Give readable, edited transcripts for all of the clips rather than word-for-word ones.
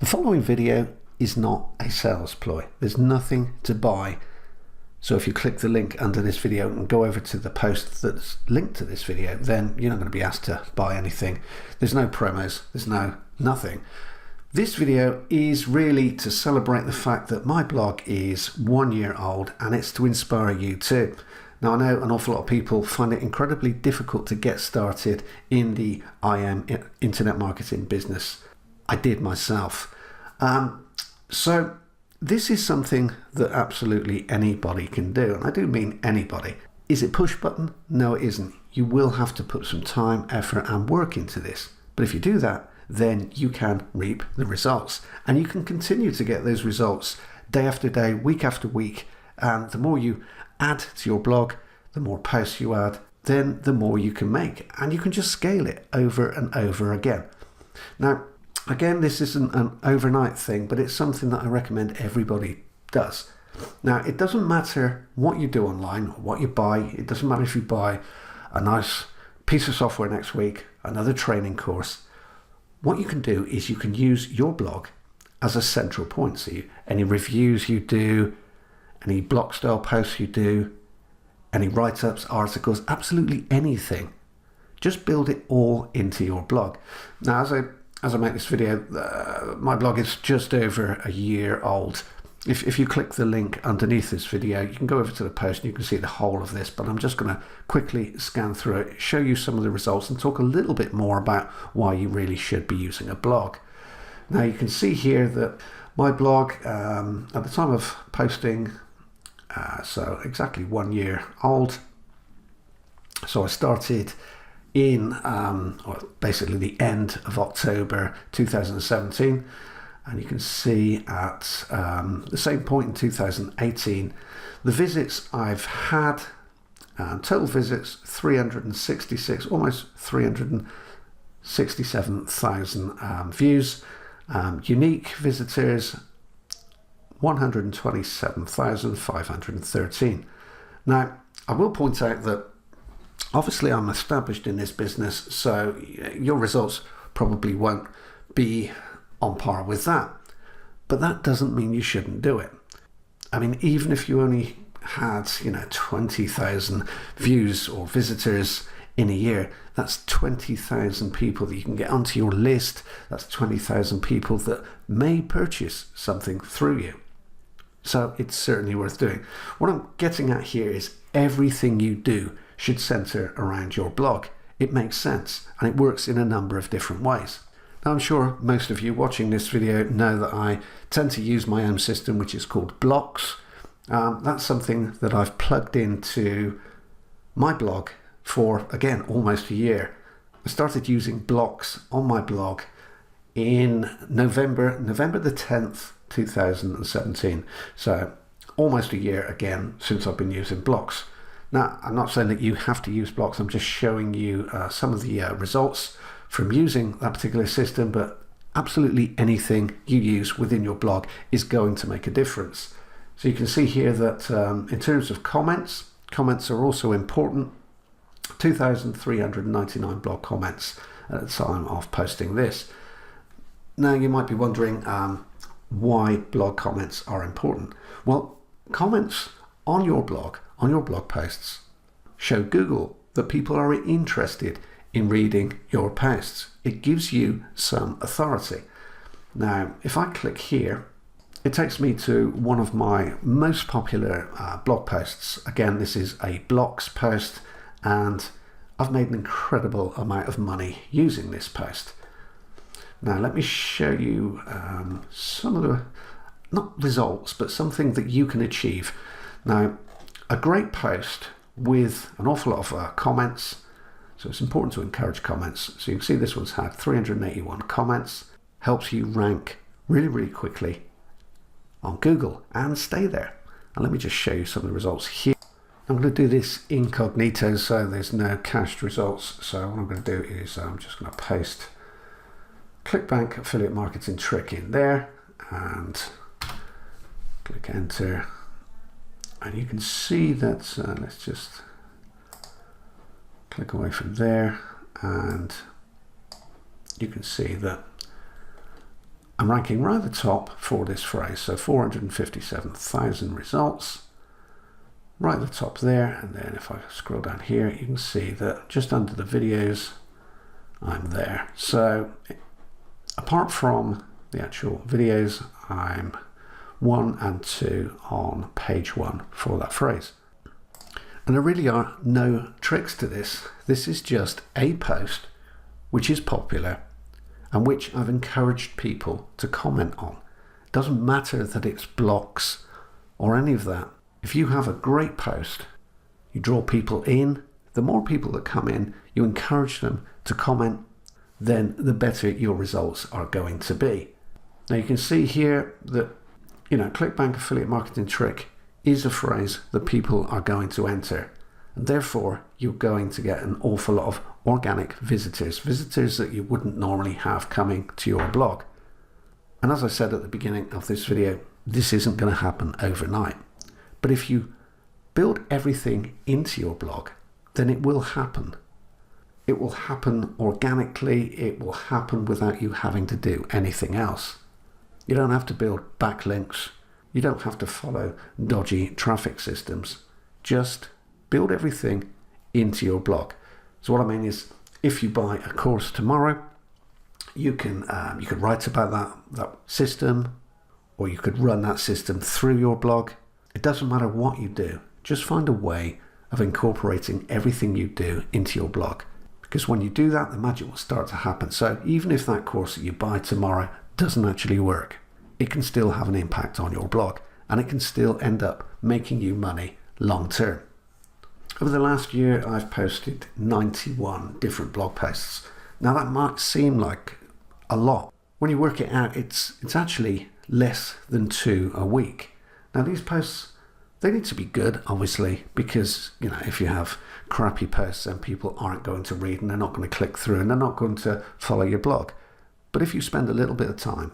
The following video is not a sales ploy. There's nothing to buy. So if you click the link under this video and go over to the post that's linked to this video, then you're not going to be asked to buy anything. There's no promos, there's nothing. This video is really to celebrate the fact that my blog is 1 year old, and it's to inspire you too. Now, I know an awful lot of people find it incredibly difficult to get started in the IM, internet marketing business. I did myself. So this is something that absolutely anybody can do, and I do mean anybody. Is it push button? No, it isn't. You will have to put some time, effort and work into this. But if you do that, then you can reap the results, and you can continue to get those results day after day, week after week. And the more you add to your blog, the more posts you add, then the more you can make, and you can just scale it over and over again. Now, again, this isn't an overnight thing, but it's something that I recommend everybody does. Now, it doesn't matter what you do online or what you buy. It doesn't matter if you buy a nice piece of software next week, another training course. What you can do is you can use your blog as a central point. So any reviews you do, any block style posts you do, any write-ups, articles, absolutely anything. Just build it all into your blog. Now, as I make this video, my blog is just over a year old. If you click the link underneath this video, you can go over to the post and you can see the whole of this, but I'm just going to quickly scan through it, show you some of the results and talk a little bit more about why you really should be using a blog. Now, you can see here that my blog, at the time of posting, so exactly 1 year old. So I started in basically the end of October 2017, and you can see at the same point in 2018 the visits I've had, total visits 366, almost 367,000 views, unique visitors 127,513. Now, I will point out that obviously I'm established in this business, so your results probably won't be on par with that. But that doesn't mean you shouldn't do it. I mean, even if you only had, 20,000 views or visitors in a year, that's 20,000 people that you can get onto your list. That's 20,000 people that may purchase something through you. So it's certainly worth doing. What I'm getting at here is everything you do should center around your blog. It makes sense, and it works in a number of different ways. Now, I'm sure most of you watching this video know that I tend to use my own system, which is called Blocks. That's something that I've plugged into my blog for, again, almost a year. I started using Blocks on my blog in November the 10th, 2017. So almost a year again since I've been using Blocks. Now, I'm not saying that you have to use Blocks. I'm just showing you some of the results from using that particular system, but absolutely anything you use within your blog is going to make a difference. So you can see here that in terms of comments are also important. 2,399 blog comments at the time of posting this. Now, you might be wondering why blog comments are important. Well, comments on your blog posts show Google that people are interested in reading your posts. It gives you some authority. Now, if I click here, it takes me to one of my most popular blog posts. Again, this is a Blocks post, and I've made an incredible amount of money using this post. Now, let me show you some of the, not results, but something that you can achieve. Now, a great post with an awful lot of comments. So it's important to encourage comments. So you can see this one's had 381 comments, helps you rank really, really quickly on Google and stay there. And let me just show you some of the results here. I'm going to do this incognito, so there's no cached results. So what I'm going to do is I'm just going to paste Clickbank affiliate marketing trick in there and click enter. And you can see that, let's just click away from there, and you can see that I'm I'm ranking right at the top for this phrase. So 457,000 results, right at the top there. And then if I scroll down here, you can see that just under the videos, I'm there. So apart from the actual videos, I'm 1 and 2 on page 1 for that phrase. And there really are no tricks to this. This is just a post which is popular and which I've encouraged people to comment on. It doesn't matter that it's blocks or any of that. If you have a great post, you draw people in, the more people that come in, you encourage them to comment, then the better your results are going to be. Now you can see here that, Clickbank affiliate marketing trick is a phrase that people are going to enter. And therefore, you're going to get an awful lot of organic visitors that you wouldn't normally have coming to your blog. And as I said at the beginning of this video, this isn't going to happen overnight. But if you build everything into your blog, then it will happen. It will happen organically. It will happen without you having to do anything else. You don't have to build backlinks. You don't have to follow dodgy traffic systems. Just build everything into your blog. So what I mean is, if you buy a course tomorrow, you could write about that system, or you could run that system through your blog. It doesn't matter what you do. Just find a way of incorporating everything you do into your blog. Because when you do that, the magic will start to happen. So even if that course that you buy tomorrow doesn't actually work, it can still have an impact on your blog, and it can still end up making you money long term. Over the last year, I've posted 91 different blog posts. Now that might seem like a lot. When you work it out, it's actually less than 2 a week. Now these posts, they need to be good, obviously, because if you have crappy posts, then people aren't going to read, and they're not going to click through, and they're not going to follow your blog. But if you spend a little bit of time,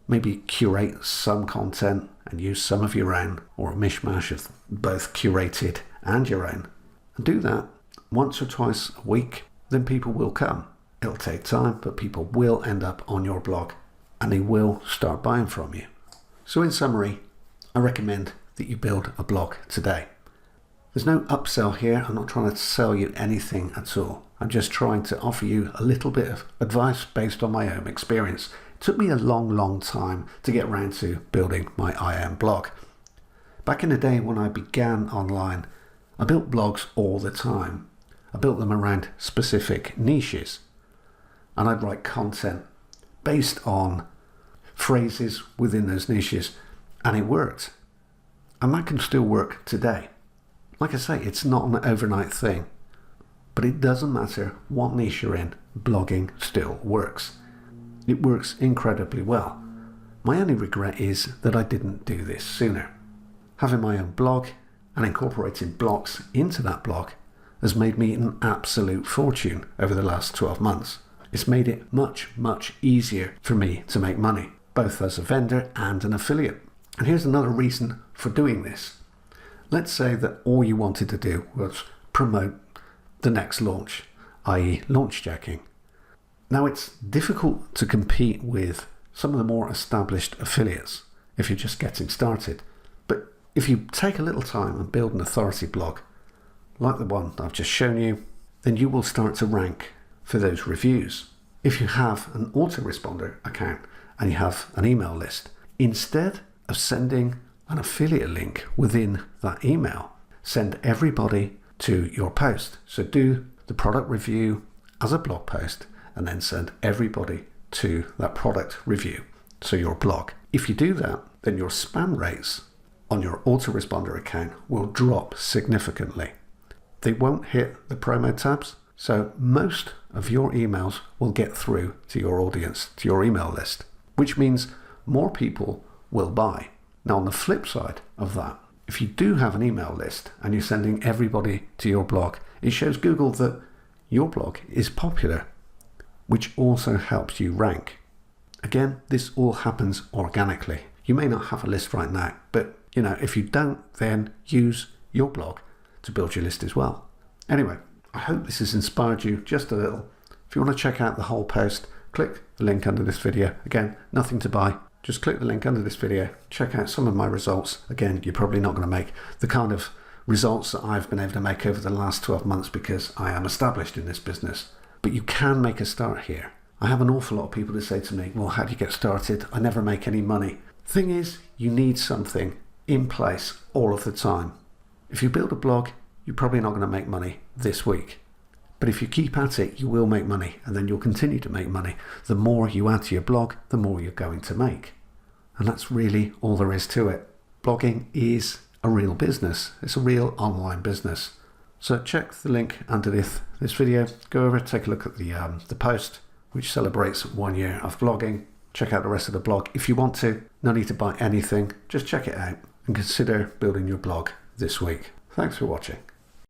maybe curate some content and use some of your own, or a mishmash of both curated and your own, and do that once or twice a week, then people will come. It'll take time, but people will end up on your blog and they will start buying from you. So in summary, I recommend that you build a blog today. There's no upsell here. I'm not trying to sell you anything at all. I'm just trying to offer you a little bit of advice based on my own experience. It took me a long time to get around to building my IM blog. Back in the day when I began online, I built blogs all the time. I built them around specific niches, and I'd write content based on phrases within those niches, and it worked. And that can still work today. Like I say, it's not an overnight thing, but it doesn't matter what niche you're in, blogging still works. It works incredibly well. My only regret is that I didn't do this sooner. Having my own blog and incorporating blocks into that blog has made me an absolute fortune over the last 12 months. It's made it much easier for me to make money, both as a vendor and an affiliate. And here's another reason for doing this. Let's say that all you wanted to do was promote the next launch, i.e. launch jacking. Now it's difficult to compete with some of the more established affiliates if you're just getting started. But if you take a little time and build an authority blog, like the one I've just shown you, then you will start to rank for those reviews. If you have an autoresponder account and you have an email list, instead of sending an affiliate link within that email, send everybody to your post. So do the product review as a blog post and then send everybody to that product review, so your blog. If you do that, then your spam rates on your autoresponder account will drop significantly. They won't hit the promo tabs, so most of your emails will get through to your audience, to your email list, which means more people will buy. Now on the flip side of that, if you do have an email list and you're sending everybody to your blog, it shows Google that your blog is popular, which also helps you rank. Again, this all happens organically. You may not have a list right now, but if you don't, then use your blog to build your list as well. Anyway, I hope this has inspired you just a little. If you want to check out the whole post, click the the link under this video. Again, nothing to buy. Just click the link under this video, check out some of my results. Again, you're probably not going to make the kind of results that I've been able to make over the last 12 months because I am established in this business. But you can make a start here. I have an awful lot of people that say to me, well, how do you get started? I never make any money. Thing is, you need something in place all of the time. If you build a blog, you're probably not going to make money this week. But if you keep at it, you will make money, and then you'll continue to make money. The more you add to your blog, the more you're going to make. And that's really all there is to it. Blogging is a real business. It's a real online business. So check the link under this video. Go over, take a look at the post, which celebrates 1 year of blogging. Check out the rest of the blog if you want to. No need to buy anything. Just check it out and consider building your blog this week. Thanks for watching.